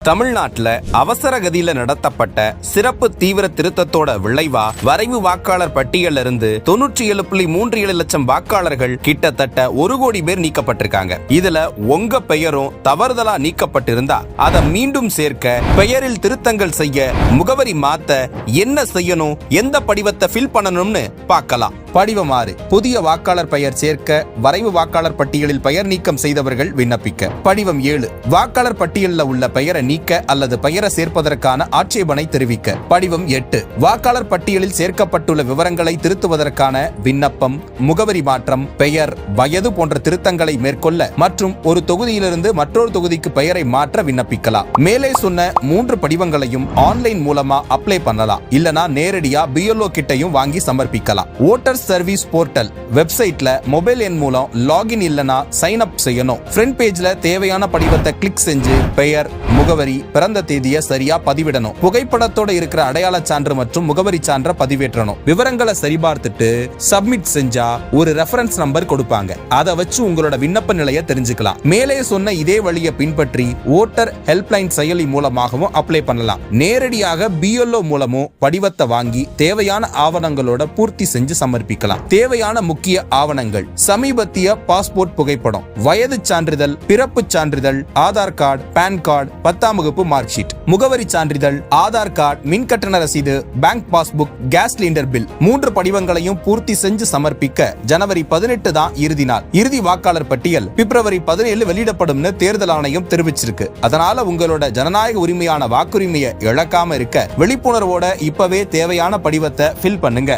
தமிழ்நாட்டுல அவசர கதியில நடத்தப்பட்ட சிறப்பு தீவிர திருத்தத்தோட விளைவா வரைவு வாக்காளர் பட்டியல்ல இருந்து 97.37 லட்சம் வாக்காளர்கள் கிட்டத்தட்ட 1 கோடி பேர் நீக்கப்பட்டிருக்காங்க. இதுல உங்க பெயரும் தவறுதலா நீக்கப்பட்டிருந்தா அதை மீண்டும் சேர்க்க, பெயரில் திருத்தங்கள் செய்ய, முகவரி மாத்த என்ன செய்யணும், எந்த படிவத்தை ஃபில் பண்ணணும்னு பார்க்கலாம். படிவம் 6, புதிய வாக்காளர் பெயர் சேர்க்க வரைவு வாக்காளர் பட்டியலில் பெயர் நீக்கம் செய்தவர்கள் விண்ணப்பிக்க. படிவம் 7, வாக்காளர் பட்டியலில் உள்ள பெயரை நீக்க அல்லது பெயரை சேர்ப்பதற்கான ஆட்சேபனை தெரிவிக்க. படிவம் 8, வாக்காளர் பட்டியலில் சேர்க்கப்பட்டுள்ள விவரங்களை திருத்துவதற்கான விண்ணப்பம், முகவரி மாற்றம், பெயர், வயது போன்ற திருத்தங்களை மேற்கொள்ள மற்றும் ஒரு தொகுதியிலிருந்து மற்றொரு தொகுதிக்கு பெயரை மாற்ற விண்ணப்பிக்கலாம். மேலே சொன்ன 3 படிவங்களையும் ஆன்லைன் மூலமா அப்ளை பண்ணலாம். இல்லனா நேரடியா BLO கிட்டையும் வாங்கி சமர்ப்பிக்கலாம். ஓட்டர் சர்வீஸ் போர்ட்டல் வெப்சைட்ல மொபைல் எண் மூலம் லாகின் இல்லனா சைன் அப் செய்யணும். ஃப்ரண்ட் பேஜ்ல தேவையான படிவத்தை கிளிக் செஞ்சு பெயர், முகவரி, பிறந்த தேதியை சரியா பதிவிடணும். புகைப்படத்தோட இருக்கிற அடையாள சான்று மற்றும் முகவரி சான்றை பதிவேற்றணும். விவரங்களை சரிபார்த்துட்டு சப்மிட் செஞ்சா ஒரு ரெஃபரன்ஸ் நம்பர் கொடுப்பாங்க. அதை வச்சு உங்களோட விண்ணப்ப நிலையை தெரிஞ்சுக்கலாம். மேலே சொன்ன இதே வழியை பின்பற்றி ஓட்டர் ஹெல்ப்லைன் செயலி மூலமாகவும் அப்ளை பண்ணலாம். நேரடியாக BLO மூலமும் படிவத்தை வாங்கி தேவையான ஆவணங்களோட பூர்த்தி செஞ்சு சமர்ப்பிக்கலாம். தேவையான முக்கிய ஆவணங்கள்: சமீபத்திய பாஸ்போர்ட் புகைப்படம், வயது சான்றிதழ், பிறப்பு சான்றிதழ், ஆதார் கார்டு, பான் கார்டு, 10ஆம் வகுப்பு மார்க் ஷீட், முகவரி சான்றிதழ், ஆதார் கார்டு, மின் கட்டண ரசீது, bank passbook, gas cylinder bill. 3 படிவங்களையும் பூர்த்தி செஞ்சு சமர்ப்பிக்க ஜனவரி 18 தான் இறுதி நாள். இறுதி வாக்காளர் பட்டியல் பிப்ரவரி 17 வெளியிடப்படும்னு தேர்தல் ஆணையம் தெரிவிச்சிருக்கு. அதனால உங்களோட ஜனநாயக உரிமையான வாக்குரிமையை இழக்காம இருக்க விழிப்புணர்வோட இப்பவே தேவையான படிவத்தை ஃபில் பண்ணுங்க.